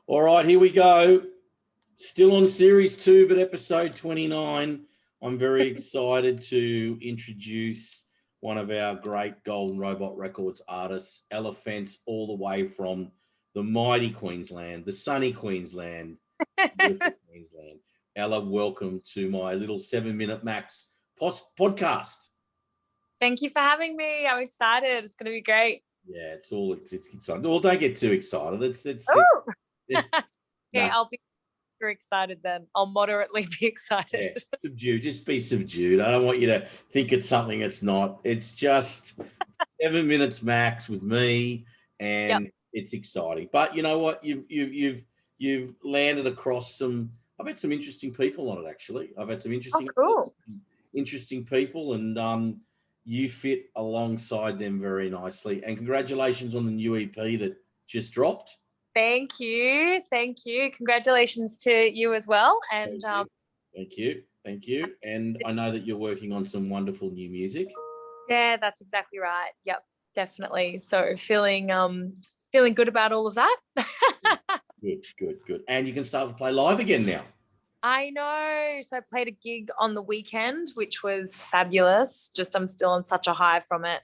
All right, here we go. Still on series 2, but episode 29. I'm very excited to introduce one of our great Golden Robot Records artists, Ella Fence, all the way from the mighty Queensland, the sunny Queensland, beautiful Queensland. Ella, welcome to my little 7 Minute Max podcast. Thank you for having me. I'm excited. It's going to be great. Yeah, it's exciting. Well, don't get too excited. Okay, I'll be super excited then. I'll moderately be excited. Yeah, subdued. Just be subdued. I don't want you to think it's something it's not. It's just 7 minutes max with me, and It's exciting. But you know what? You've landed across some. I've had some interesting people on it. Actually, I've had some interesting people, and you fit alongside them very nicely. And congratulations on the new EP that just dropped. Thank you. Congratulations to you as well. And Thank you. And I know that you're working on some wonderful new music. Yeah, that's exactly right. Yep, definitely. So feeling good about all of that. Good. And you can start to play live again now. I know. So I played a gig on the weekend, which was fabulous. I'm still on such a high from it.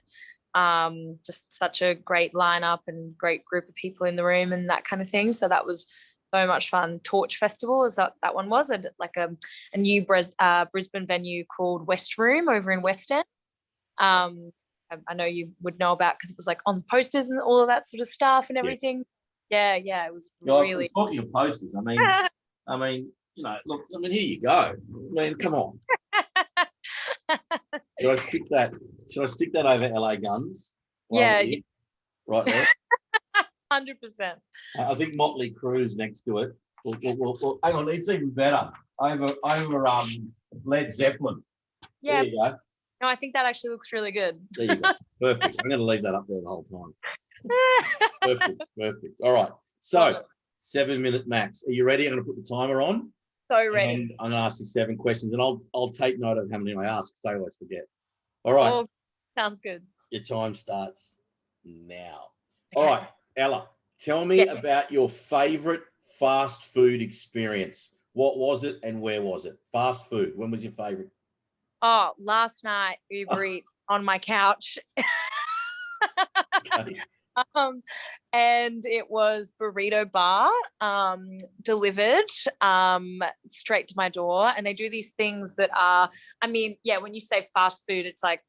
Just such a great lineup and great group of people in the room and that kind of thing. So that was so much fun. Torch Festival, is that one was it? Like a new Brisbane venue called West Room over in West End. I know you would know about because it was like on posters and all of that sort of stuff and everything. Yes. Yeah, it was really. Talking of posters, I mean, look, here you go. Come on. Should I stick that over LA Guns? Yeah. Right there. 100%. I think Motley Crue's next to it. Well, hang on, it's even better. Over Led Zeppelin. Yeah. There you go. No, I think that actually looks really good. There you go. Perfect. I'm going to leave that up there the whole time. Perfect. All right. So, 7 minute max. Are you ready? I'm going to put the timer on. So ready. And I'm going to ask you 7 questions, and I'll take note of how many I ask, so I always forget. All right. Oh, sounds good. Your time starts now. All right, Ella, tell me about your favorite fast food experience. What was it and where was it? Fast food. When was your favorite? Oh, last night, Uber Eats on my couch. Okay. And it was Burrito Bar delivered straight to my door. And they do these things that are, when you say fast food, it's like,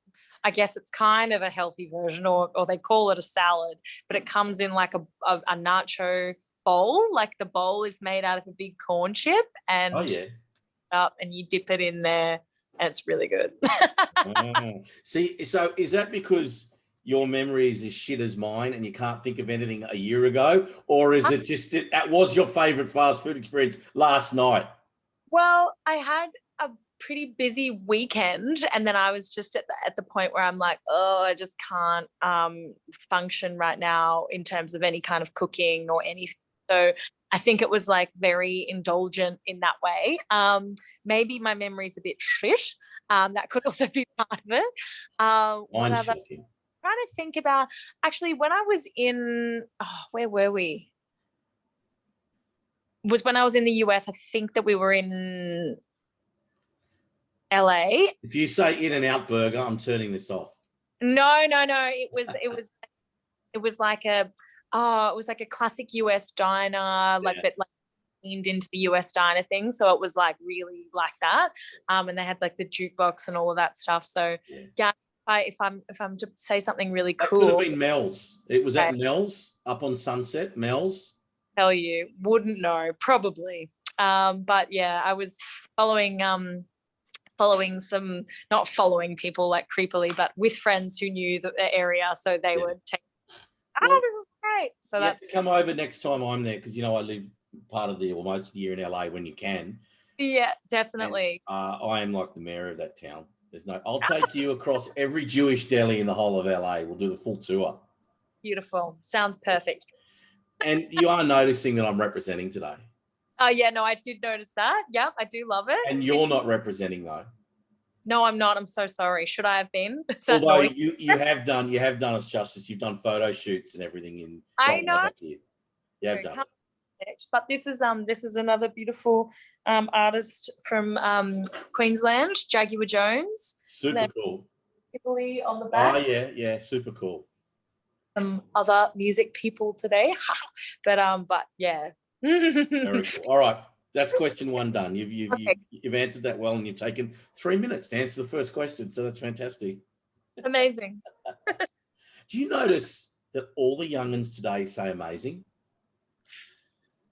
I guess it's kind of a healthy version, or they call it a salad, but it comes in like a nacho bowl. Like the bowl is made out of a big corn chip, and up and you dip it in there, and it's really good. See, so is that because your memory is as shit as mine and you can't think of anything a year ago, or is it just that was your favorite fast food experience last night? Well, I had a pretty busy weekend, and then I was just at the point where I'm like, I just can't function right now in terms of any kind of cooking or anything. So I think it was like very indulgent in that way. Maybe my memory's a bit shit. That could also be part of it. What other? Trying to think about, actually, when I was in, where were we? Was when I was in the US. I think that we were in LA. If you say In-N-Out Burger, I'm turning this off. No. It was like a classic US diner, but leaned into the US diner thing. So it was like really like that. And they had like the jukebox and all of that stuff. So if I'm to say something really cool, could have been Mel's. It was at Mel's up on Sunset. Mel's. Tell you, wouldn't know, probably. But yeah, I was following some, not following people like creepily, but with friends who knew the area, so they would take. This is great. So that's come over next time I'm there, because I live part of most of the year in LA when you can. Yeah, definitely. And, I am like the mayor of that town. I'll take you across every Jewish deli in the whole of LA. We'll do the full tour. Beautiful. Sounds perfect. And you are noticing that I'm representing today. Yeah, no, I did notice that. Yeah, I do love it. And you're not representing though. No, I'm not. I'm so sorry. Should I have been? Although you have done us justice. You've done photo shoots and everything in. I know. You have done. great. But this is another beautiful artist from Queensland, Jaguar Jones. Super cool. Italy on the Oh back. yeah, super cool. Some other music people today, but yeah. Very cool. All right, that's question one done. Okay. You've answered that well, and you've taken 3 minutes to answer the first question. So that's fantastic. Amazing. Do you notice that all the young'uns today say amazing?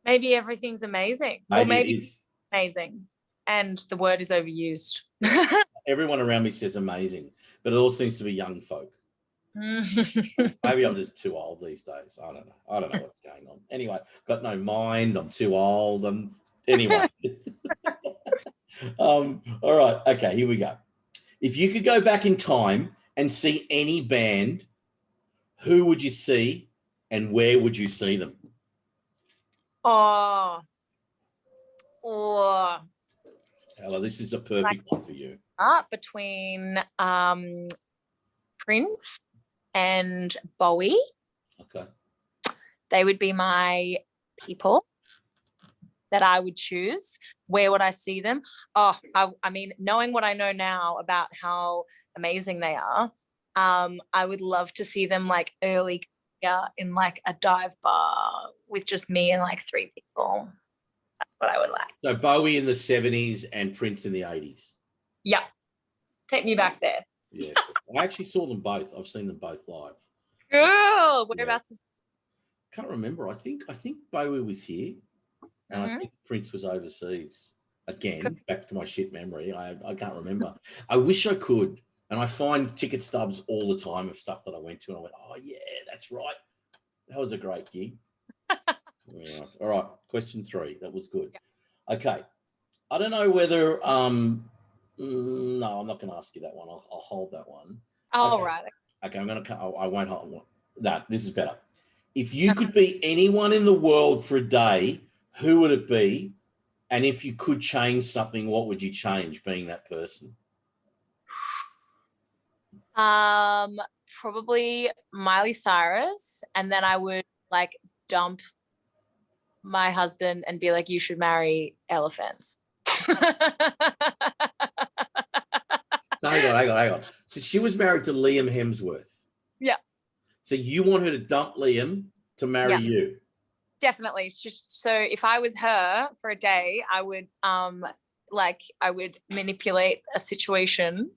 Maybe everything's amazing. Maybe it is. Amazing, and the word is overused. Everyone around me says amazing, but it all seems to be young folk. Maybe I'm just too old these days. I don't know. I don't know what's going on. Anyway, got no mind. I'm too old. Anyway. All right. Okay, here we go. If you could go back in time and see any band, who would you see and where would you see them? Oh. Ella, this is a perfect one for you. Between Prince and Bowie. Okay. They would be my people that I would choose. Where would I see them? Oh, I mean, knowing what I know now about how amazing they are, I would love to see them like early in like a dive bar with just me and like 3 people. That's what I would like. So Bowie in the 70s and Prince in the 80s. Yeah. Take me back there. Yeah. I actually saw them both. I've seen them both live. Cool. Whereabouts is Can't remember. I think Bowie was here, and I think Prince was overseas. Again, back to my shit memory. I can't remember. I wish I could, and I find ticket stubs all the time of stuff that I went to, and I went, oh yeah, that's right. That was a great gig. Yeah. All right. Question 3. That was good. Yeah. Okay. I don't know whether no, I'm not going to ask you that one. I'll hold that one. Oh, okay. right. Okay, I won't hold one. No, this is better. If you could be anyone in the world for a day, who would it be? And if you could change something, what would you change being that person? Probably Miley Cyrus, and then I would like dump my husband and be like, you should marry elephants. So hang on. So she was married to Liam Hemsworth. Yeah. So you want her to dump Liam to marry you? Definitely. It's just so if I was her for a day, I would I would manipulate a situation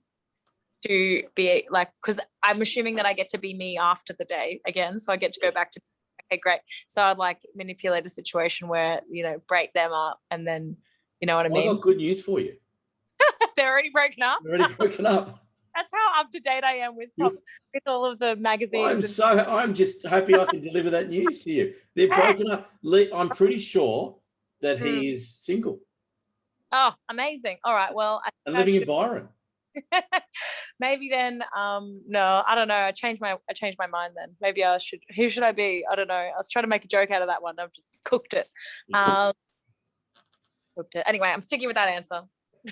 to be like, because I'm assuming that I get to be me after the day again. So I get to go back to, okay, great. So I'd like manipulate a situation where, break them up and then, you know what I mean? I've got good news for you. They're already broken up? They're already broken up. That's how up to date I am with all of the magazines. I'm just happy I can deliver that news to you. They're broken up. I'm pretty sure that he is single. Oh, amazing. All right. Well, and living in Byron. Maybe then, no, I don't know. I changed my mind then. Maybe I should. Who should I be? I don't know. I was trying to make a joke out of that one. I've just cooked it. Anyway, I'm sticking with that answer.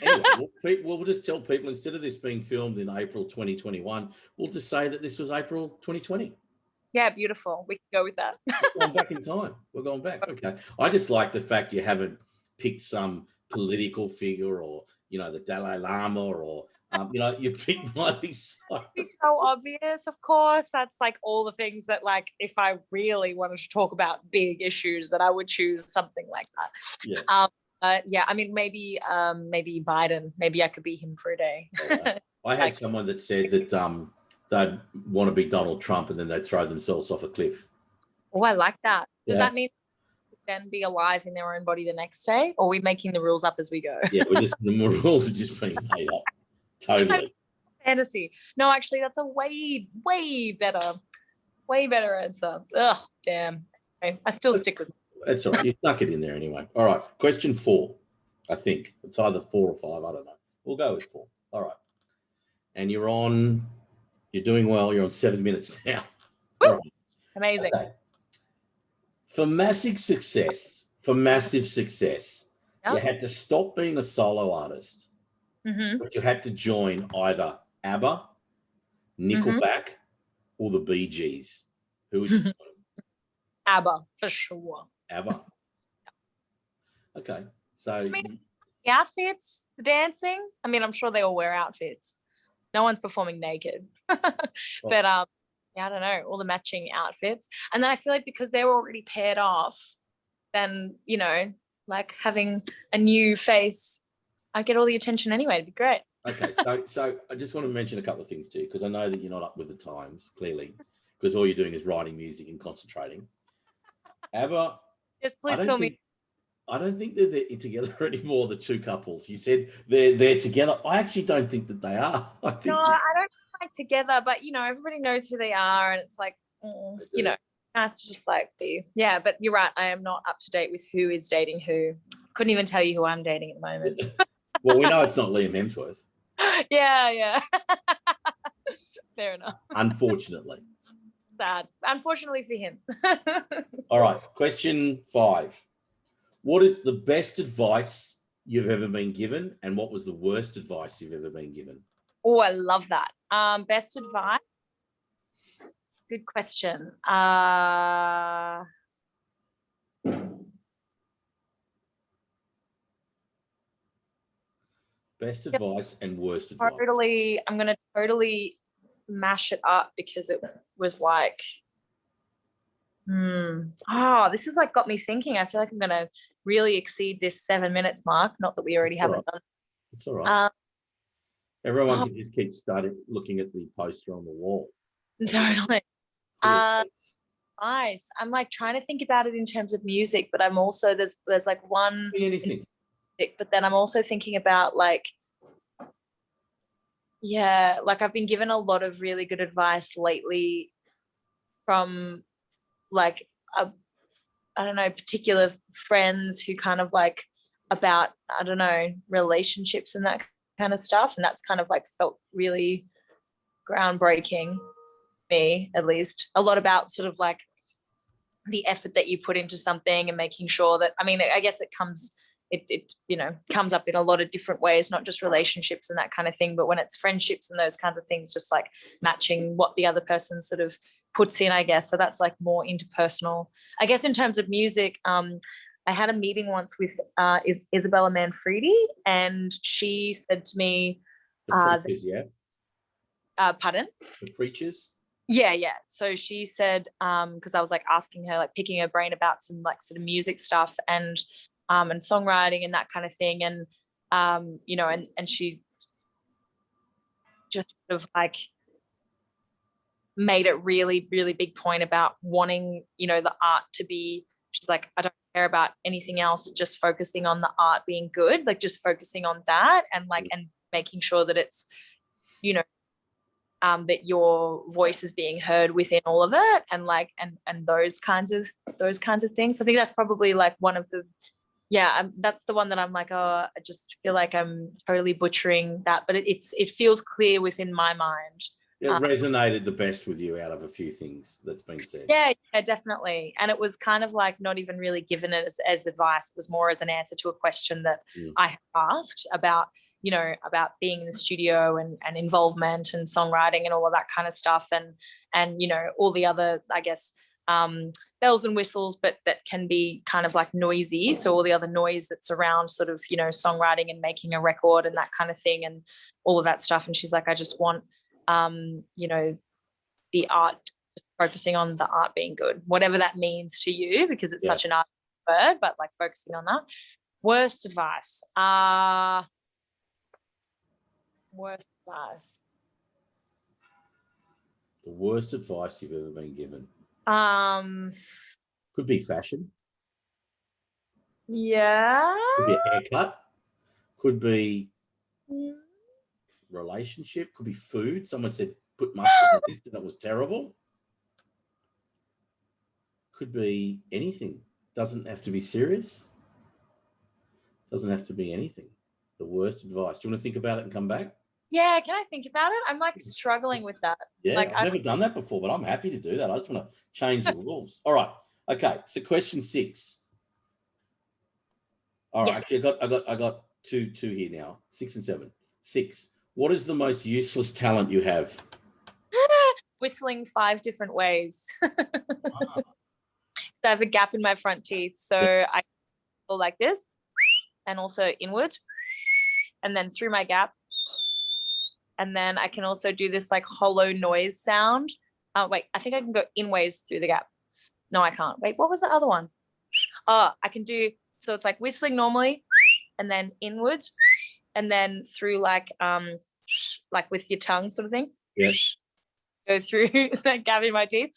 Anyway, we'll just tell people, instead of this being filmed in April 2021, we'll just say that this was April 2020. Yeah, beautiful. We can go with that. We're going back in time. We're going back. Okay. I just like the fact you haven't picked some political figure or, the Dalai Lama or, you picked Miley Cyrus. It's so obvious, of course. That's like all the things that, like, if I really wanted to talk about big issues, that I would choose something like that. Yeah. Yeah, I mean, maybe Biden. Maybe I could be him for a day. I had someone that said that they'd want to be Donald Trump and then they'd throw themselves off a cliff. Oh, I like that. Does that mean then be alive in their own body the next day? Or are we making the rules up as we go? Yeah, the rules are just being made up. Totally. Fantasy. No, actually, that's a way better answer. Ugh, damn. Okay, I still stick with it. That's all right. You snuck it in there anyway. All right. Question 4. I think it's either 4 or 5. I don't know. We'll go with 4. All right. And you're doing well. You're on 7 minutes now. All right. Amazing. Okay. For massive success, you had to stop being a solo artist, but you had to join either ABBA, Nickelback, or the Bee Gees. Who would you join? ABBA, for sure. ABBA. Okay. So I mean, the outfits, the dancing. I mean, I'm sure they all wear outfits. No one's performing naked. But yeah, I don't know, all the matching outfits. And then I feel like because they're already paired off, then, you know, like having a new face, I get all the attention anyway. It'd be great. okay. So I just want to mention a couple of things too, because I know that you're not up with the times, clearly, because all you're doing is writing music and concentrating. ABBA, Yes, I please don't fill think me. I don't think they're together anymore, the two couples. You said they're together. I actually don't think that they are. I No, think I don't like together, but you know, everybody knows who they are, and it's like, you know, nice to just like be. Yeah, but you're right. I am not up to date with who is dating who. Couldn't even tell you who I'm dating at the moment. well, we know it's not Liam Hemsworth, Yeah. Fair enough. unfortunately. Sad. Unfortunately for him. All right. Question 5. What is the best advice you've ever been given, and what was the worst advice you've ever been given? Oh, I love that. Best advice. Good question. Best advice and worst advice. I'm gonna totally mash it up because it was like, this is like got me thinking. I feel like I'm gonna really exceed this 7 minutes mark. Not that we already It's all haven't done. It's all right. Everyone oh. can just keep starting looking at the poster on the wall. Totally. Nice. I'm like trying to think about it in terms of music, but I'm also there's like one Anything. But then I'm also thinking about like, yeah, like I've been given a lot of really good advice lately from like I don't know, particular friends who kind of like about, I don't know, relationships and that kind of stuff. And that's kind of like felt really groundbreaking, me at least. A lot about sort of like the effort that you put into something and making sure that, I mean, I guess it comes you know, comes up in a lot of different ways, not just relationships and that kind of thing, but when it's friendships and those kinds of things, just like matching what the other person sort of puts in, I guess. So that's like more interpersonal. I guess in terms of music, I had a meeting once with Isabella Manfredi, and she said to me, the preachers, pardon? The preachers? Yeah. So she said, because I was like asking her, like picking her brain about some like sort of music stuff and songwriting and that kind of thing. And, you know, and she just sort of like made it really, really big point about wanting, you know, the art to be, she's like, I don't care about anything else, just focusing on the art being good, like just focusing on that and like, and making sure that it's, you know, that your voice is being heard within all of it, and like and those kinds of things. I think that's probably like one of the, that's the one that I'm like, oh, I just feel like I'm totally butchering that, but it feels clear within my mind. It resonated the best with you out of a few things that's been said. Yeah, definitely. And it was kind of like not even really given it as advice. It was more as an answer to a question that I had asked about, you know, about being in the studio and involvement and songwriting and all of that kind of stuff. And, you know, all the other, I guess, bells and whistles, but that can be kind of like noisy. So all the other noise that's around sort of, you know, songwriting and making a record and that kind of thing and all of that stuff. And she's like, I just want, you know, the art, focusing on the art being good, whatever that means to you, because it's such an art word, but like focusing on that. Worst advice. Worst advice. The worst advice you've ever been given. Could be fashion. Yeah. Could be a haircut. Could be relationship. Could be food. Someone said put mustard in this and it was terrible. Could be anything. Doesn't have to be serious. Doesn't have to be anything. The worst advice. Do you want to think about it and come back? Yeah, can I think about it? I'm like struggling with that. Yeah, like, I've never done that before, but I'm happy to do that. I just want to change the rules. All right. Okay. So question 6. All right. Yes. Actually, I got two here now. 6 and 7. 6. What is the most useless talent you have? Whistling 5 different ways. I have a gap in my front teeth, so I feel like this. and also inward, and then through my gap. And then I can also do this like hollow noise sound. Wait, I think I can go in waves through the gap. No, I can't. Wait, what was the other one? Oh, I can do, so it's like whistling normally and then inwards and then through like with your tongue sort of thing. Yeah. Go through that gap in my teeth.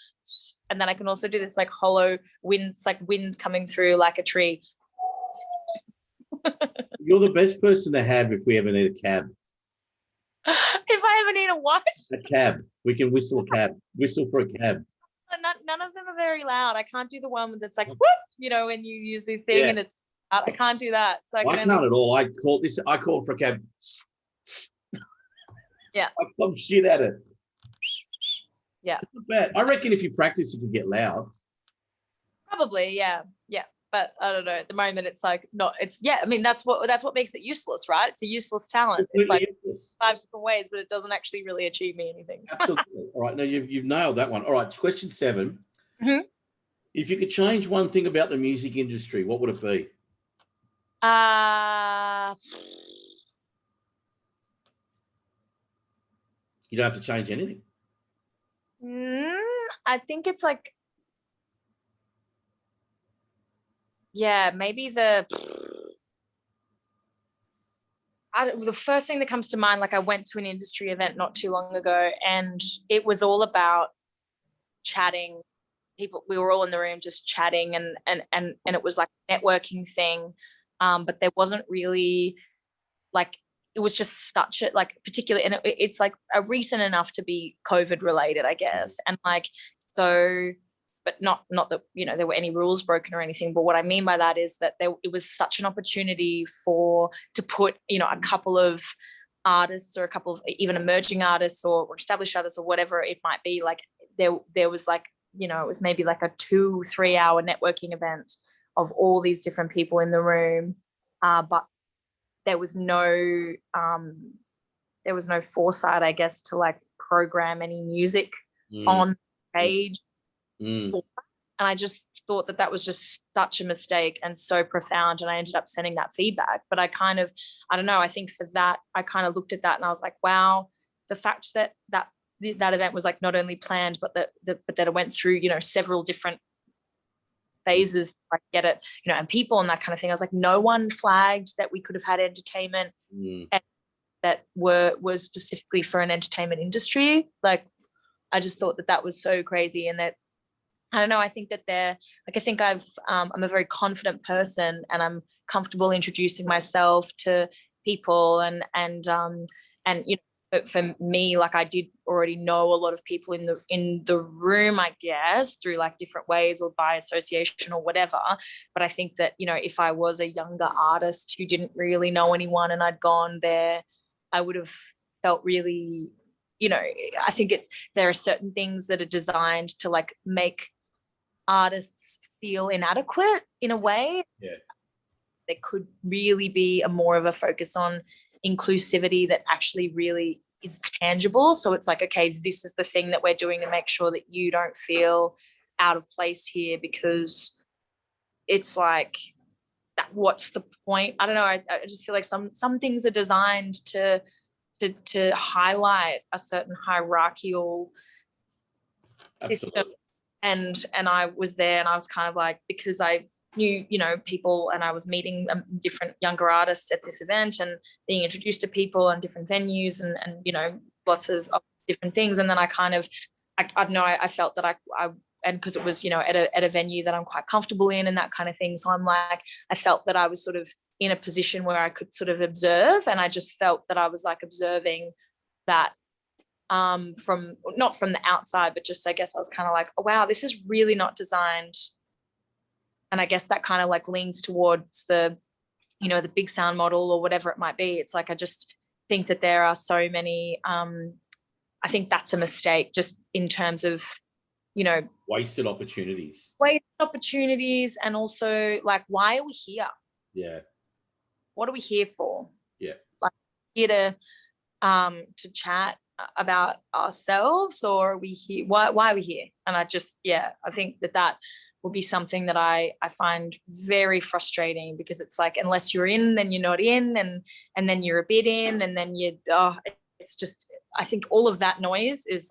And then I can also do this like hollow wind, it's like wind coming through like a tree. You're the best person to have if we ever need a cab. If I ever need a what? A cab. We can whistle a cab. Whistle for a cab. None of them are very loud. I can't do the one that's like whoop, when you use the thing and it's I can't do that. So I can't at all. I call for a cab. Yeah. I pump shit at it. Yeah. It's not bad. I reckon if you practice, you can get loud. Probably, yeah. Yeah. But I don't know. At the moment, it's like not. It's I mean, that's what makes it useless, right? It's a useless talent. It's like useless. 5 different ways, but it doesn't actually really achieve me anything. Absolutely. All right. Now you've nailed that one. All right. Question 7. Mm-hmm. If you could change one thing about the music industry, what would it be? You don't have to change anything. I think it's like, maybe the first thing that comes to mind, like I went to an industry event not too long ago and it was all about chatting. People, we were all in the room just chatting and it was like a networking thing. But there wasn't really like, it was just such a like particularly, and it's like a recent enough to be COVID related, I guess. And like, so, but not that, there were any rules broken or anything. But what I mean by that is that it was such an opportunity to put, a couple of artists or a couple of even emerging artists or established artists or whatever it might be. Like there was like, it was maybe like a 2-3 hour networking event of all these different people in the room. But there was no foresight, I guess, to like program any music on page. And I just thought that was just such a mistake and so profound. And I ended up sending that feedback. But I don't know, I think for that, I kind of looked at that and I was like, wow, the fact that event was like not only planned, but that it went through, several different phases, like get it, and people and that kind of thing. I was like, no one flagged that we could have had entertainment and that was specifically for an entertainment industry. Like, I just thought that was so crazy. And that, I don't know, I think that I'm a very confident person and I'm comfortable introducing myself to people and but for me, like I did already know a lot of people in the room, I guess, through like different ways or by association or whatever. But I think that, if I was a younger artist who didn't really know anyone and I'd gone there, I would have felt really, I think there are certain things that are designed to like make artists feel inadequate in a way. Yeah. There could really be more of a focus on inclusivity that actually really is tangible. So it's like, okay, this is the thing that we're doing to make sure that you don't feel out of place here, because it's like, what's the point? I don't know. I just feel like some things are designed to highlight a certain hierarchical system. And I was there and I was kind of like, because I knew, people, and I was meeting different younger artists at this event and being introduced to people and different venues and lots of different things. And then I kind of, I don't know, I felt that I and because it was, at a venue that I'm quite comfortable in and that kind of thing. So I'm like, I felt that I was sort of in a position where I could sort of observe, and I just felt that I was like observing that from not from the outside, but just, I guess I was kind of like, oh, wow, this is really not designed. And I guess that kind of like leans towards the big sound model or whatever it might be. It's like, I just think that there are so many, I think that's a mistake just in terms of, wasted opportunities. And also like, why are we here? Yeah. What are we here for? Yeah. Like, here to chat about ourselves, or are we here? Why are we here? And I just, I think that would be something that I find very frustrating, because it's like, unless you're in, then you're not in, and then you're a bit in, and then it's just, I think all of that noise is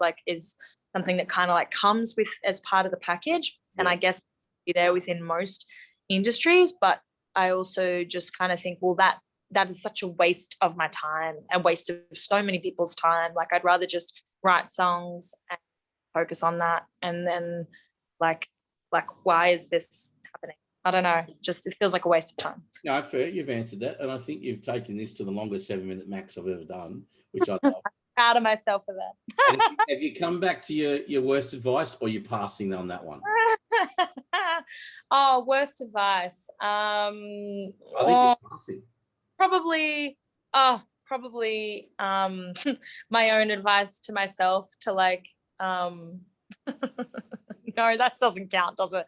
something that kind of like comes with as part of the package. And I guess be there within most industries, but I also just kind of think, well, that is such a waste of my time and waste of so many people's time. Like, I'd rather just write songs and focus on that. And then like, why is this happening? I don't know. Just, it feels like a waste of time. No, fair. You've answered that. And I think you've taken this to the longest 7-minute max I've ever done, which I love. Proud of myself for that. And have you come back to your worst advice, or you're passing on that one? Oh, worst advice. I think you're passing. Probably my own advice to myself to like, no, that doesn't count, does it?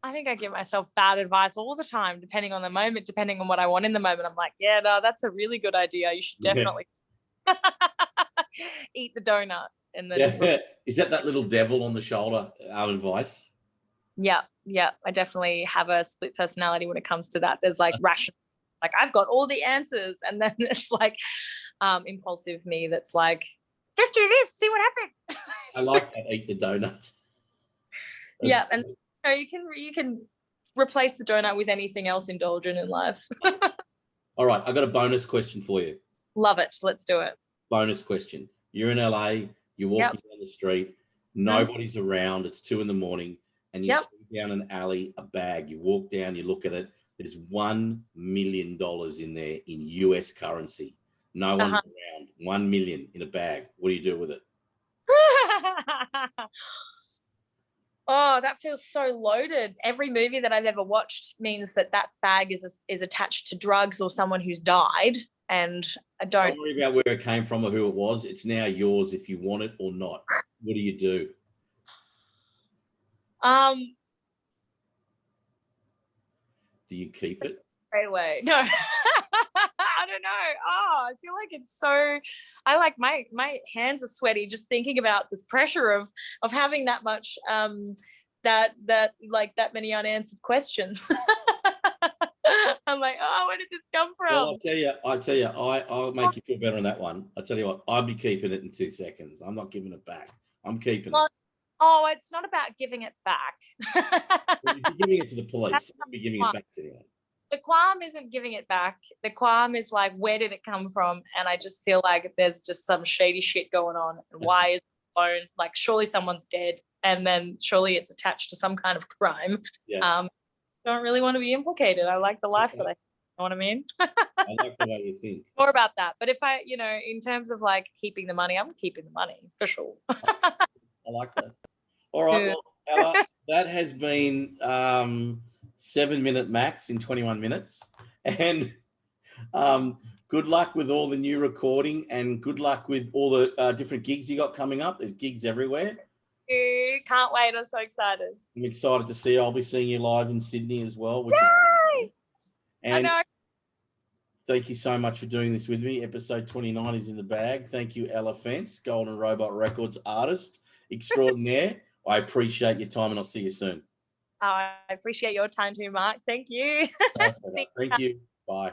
I think I give myself bad advice all the time, depending on the moment, depending on what I want in the moment. I'm like, yeah, no, that's a really good idea. You should definitely eat the donut. And then Is that little devil on the shoulder advice? Yeah. I definitely have a split personality when it comes to that. There's like rational, like I've got all the answers, and then it's like impulsive me that's like, just do this, see what happens. I like that. Eat the donut. Yeah, and you can replace the donut with anything else indulgent in life. All right, I've got a bonus question for you. Love it. Let's do it. Bonus question. You're in LA, you're walking down the street, nobody's around, it's 2 a.m, and you see down an alley a bag. You walk down, you look at it, there's $1 million in there in US currency. No one's around. 1 million in a bag. What do you do with it? Oh, that feels so loaded. Every movie that I've ever watched means that bag is attached to drugs or someone who's died, and I don't worry about where it came from or who it was. It's now yours if you want it or not. What do you do? Do you keep it? Straight away. No. I don't know. I feel like it's so, I like my hands are sweaty just thinking about this pressure of having that much that many unanswered questions. I'm like, oh, where did this come from? Well, I'll tell you, I'll make you feel better on that one. I'll tell you what, I'll be keeping it in 2 seconds. I'm not giving it back. I'm keeping it. Oh, it's not about giving it back. Well, you'd be giving it to the police. You'd be giving it back to anyone. The qualm isn't giving it back. The qualm is like, where did it come from? And I just feel like there's just some shady shit going on. And why is the phone, like, surely someone's dead, and then surely it's attached to some kind of crime. Yeah. Don't really want to be implicated. I like the life that I, you know what I mean? I like the way you think. More about that. But if I, in terms of like keeping the money, I'm keeping the money for sure. I like that. All right. Well, Ella, that has been 7-minute max in 21 minutes. And good luck with all the new recording, and good luck with all the different gigs you got coming up. There's gigs everywhere. Can't wait. I'm so excited. I'm excited to see you. I'll be seeing you live in Sydney as well. Which Yay! And I know. Thank you so much for doing this with me. Episode 29 is in the bag. Thank you, Ella Fence, Golden Robot Records artist extraordinaire. I appreciate your time, and I'll see you soon. I appreciate your time too, Mark. Thank you. Thank you. Bye.